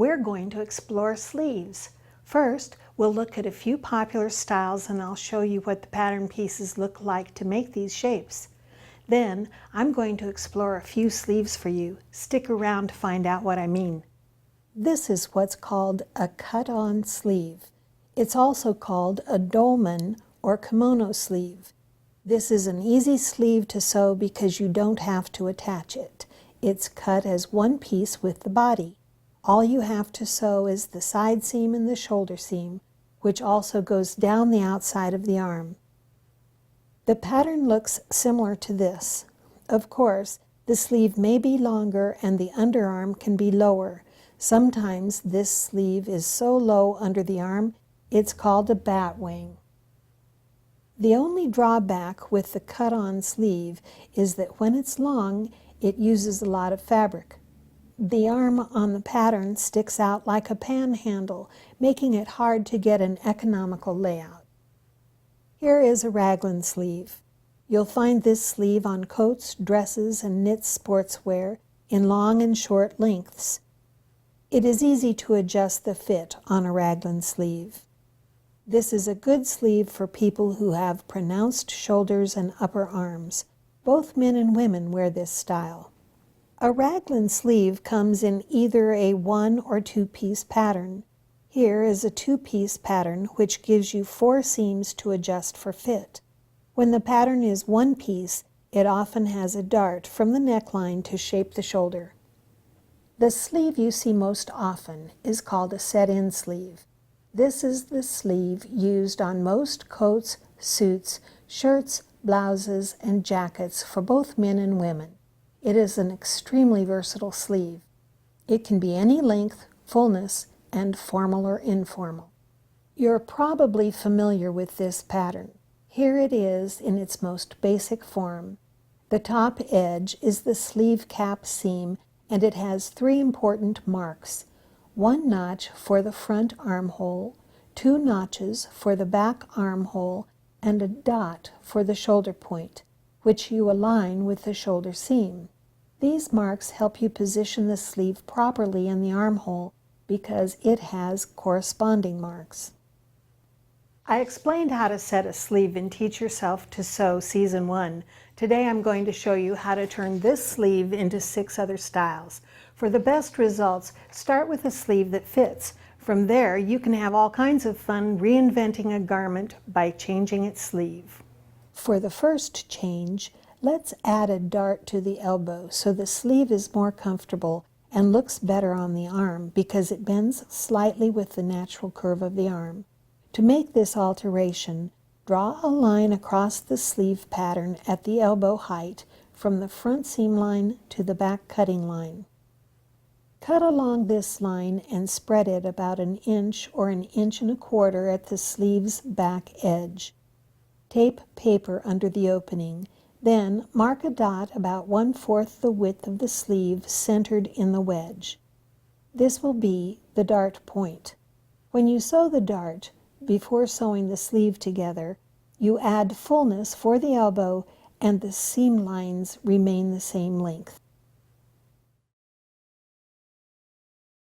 we're going to explore sleeves. First, we'll look at a few popular styles and I'll show you what the pattern pieces look like to make these shapes. Then, I'm going to explore a few sleeves for you. Stick around to find out what I mean. This is what's called a cut-on sleeve. It's also called a dolman or kimono sleeve. This is an easy sleeve to sew because you don't have to attach it. It's cut as one piece with the body. All you have to sew is the side seam and the shoulder seam, which also goes down the outside of the arm. The pattern looks similar to this. Of course, the sleeve may be longer and the underarm can be lower. Sometimes this sleeve is so low under the arm, it's called a batwing. The only drawback with the cut-on sleeve is that when it's long, it uses a lot of fabric. The arm on the pattern sticks out like a panhandle, making it hard to get an economical layout. Here is a raglan sleeve. You'll find this sleeve on coats, dresses, and knit sportswear in long and short lengths. It is easy to adjust the fit on a raglan sleeve. This is a good sleeve for people who have pronounced shoulders and upper arms. Both men and women wear this style. A raglan sleeve comes in either a 1- or 2-piece pattern. Here is a 2-piece pattern which gives you 4 seams to adjust for fit. When the pattern is 1 piece, it often has a dart from the neckline to shape the shoulder. The sleeve you see most often is called a set-in sleeve. This is the sleeve used on most coats, suits, shirts, blouses, and jackets for both men and women. It is an extremely versatile sleeve. It can be any length, fullness, and formal or informal. You're probably familiar with this pattern. Here it is in its most basic form. The top edge is the sleeve cap seam and it has 3 important marks. 1 notch for the front armhole, 2 notches for the back armhole, and a dot for the shoulder point, which you align with the shoulder seam. These marks help you position the sleeve properly in the armhole because it has corresponding marks. I explained how to set a sleeve in Teach Yourself to Sew Season 1. Today I'm going to show you how to turn this sleeve into 6 other styles. For the best results, start with a sleeve that fits. From there, you can have all kinds of fun reinventing a garment by changing its sleeve. For the first change, let's add a dart to the elbow so the sleeve is more comfortable and looks better on the arm because it bends slightly with the natural curve of the arm. To make this alteration, draw a line across the sleeve pattern at the elbow height from the front seam line to the back cutting line. Cut along this line and spread it about 1 inch or 1.25 inches at the sleeve's back edge. Tape paper under the opening. Then mark a dot about 1/4 the width of the sleeve centered in the wedge. This will be the dart point. When you sew the dart, before sewing the sleeve together, you add fullness for the elbow and the seam lines remain the same length.